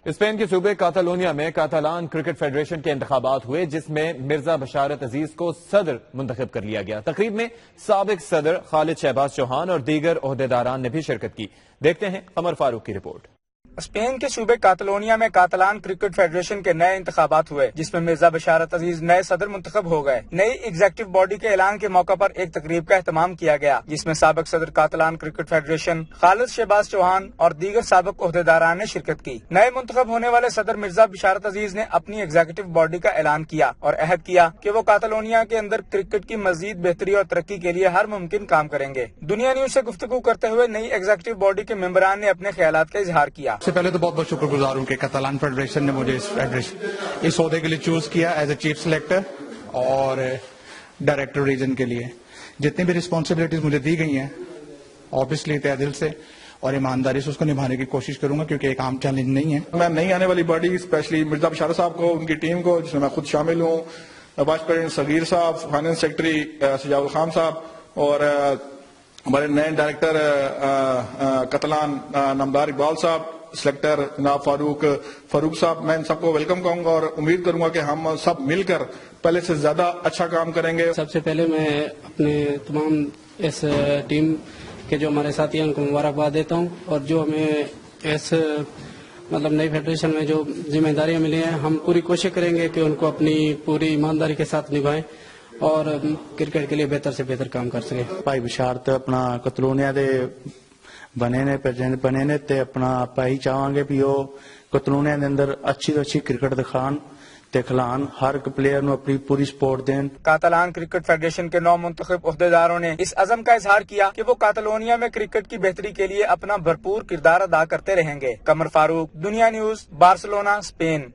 Spain کے صوبے کاتالونیا میں کاتالان کرکٹ فیڈریشن کے انتخابات ہوئے، جس میں مرزا بشارت عزیز کو صدر منتخب کر لیا گیا۔ تقریب میں سابق صدر خالد شہباز چوہان اور دیگر عہدیداران نے بھی شرکت کی۔ دیکھتے ہیں قمر فاروق کی رپورٹ۔ اسپین کے صوبے کاتالونیا میں کاتالان کرکٹ فیڈریشن کے نئے انتخابات ہوئے، جس میں مرزا بشارت عزیز نئے صدر منتخب ہو گئے۔ نئی ایگزیکٹو باڈی کے اعلان کے موقع پر ایک تقریب کا اہتمام کیا گیا، جس میں سابق صدر کاتالان کرکٹ فیڈریشن خالد شہباز چوہان اور دیگر سابق عہدیداران نے شرکت کی۔ نئے منتخب ہونے والے صدر مرزا بشارت عزیز نے اپنی ایگزیکٹو باڈی کا اعلان کیا اور عہد کیا کہ وہ کاتالونیا کے اندر کرکٹ کی مزید بہتری اور ترقی کے لیے ہر ممکن کام کریں گے۔ دنیا نیوز سے گفتگو کرتے ہوئے نئی ایگزیکٹو باڈی کے ممبران نے اپنے خیالات کا اظہار کیا۔ سے پہلے تو بہت شکر گزار ہوں کہ کاتالان فیڈریشن نے مجھے اس عہدے کے لیے چوز کیا ایز اے چیف سلیکٹر اور ڈائریکٹر ریجن کے لیے۔ جتنی بھی رسپانسبلٹیز مجھے دی گئی ہیں آبویسلی تہ دل سے اور ایمانداری سے اس کو نبھانے کی کوشش کروں گا، کیونکہ ایک عام چیلنج نہیں ہے۔ میں نئی آنے والی باڈی اسپیشلی مرزا بشارت صاحب کو، ان کی ٹیم کو، جس میں میں خود شامل ہوں، وائس پریزیڈنٹ صغیر صاحب، فائنانس سیکرٹری سجاد الخان صاحب اور ہمارے نئے ڈائریکٹر کاتالان نامدار اقبال صاحب، سلیکٹر جناب فاروق صاحب، میں ان سب کو ویلکم کہوں گا اور امید کروں گا کہ ہم سب مل کر پہلے سے زیادہ اچھا کام کریں گے۔ سب سے پہلے میں اپنے تمام اس ٹیم کے جو ہمارے ساتھی ہیں ان کو مبارکباد دیتا ہوں، اور جو ہمیں اس نئی فیڈریشن میں جو ذمہ داریاں ملی ہیں، ہم پوری کوشش کریں گے کہ ان کو اپنی پوری ایمانداری کے ساتھ نبھائیں اور کرکٹ کے لیے بہتر سے بہتر کام کر سکیں۔ بھائی بشارت اپنا کتالونیا دے بنے نے پریزیڈنٹ بنے نے تے اپنا آپ ہی چاہاں گے بھی وہ کتالونیا دے اندر اچھی تو اچھی کرکٹ دکھان تے کھلان، ہر پلیئر نو اپنی پوری سپورٹ دین۔ کاتالان کرکٹ فیڈریشن کے 9 منتخب عہدیداروں نے اس عزم کا اظہار کیا کہ وہ کاتالونیا میں کرکٹ کی بہتری کے لیے اپنا بھرپور کردار ادا کرتے رہیں گے۔ قمر فاروق، دنیا نیوز، بارسلونا، اسپین۔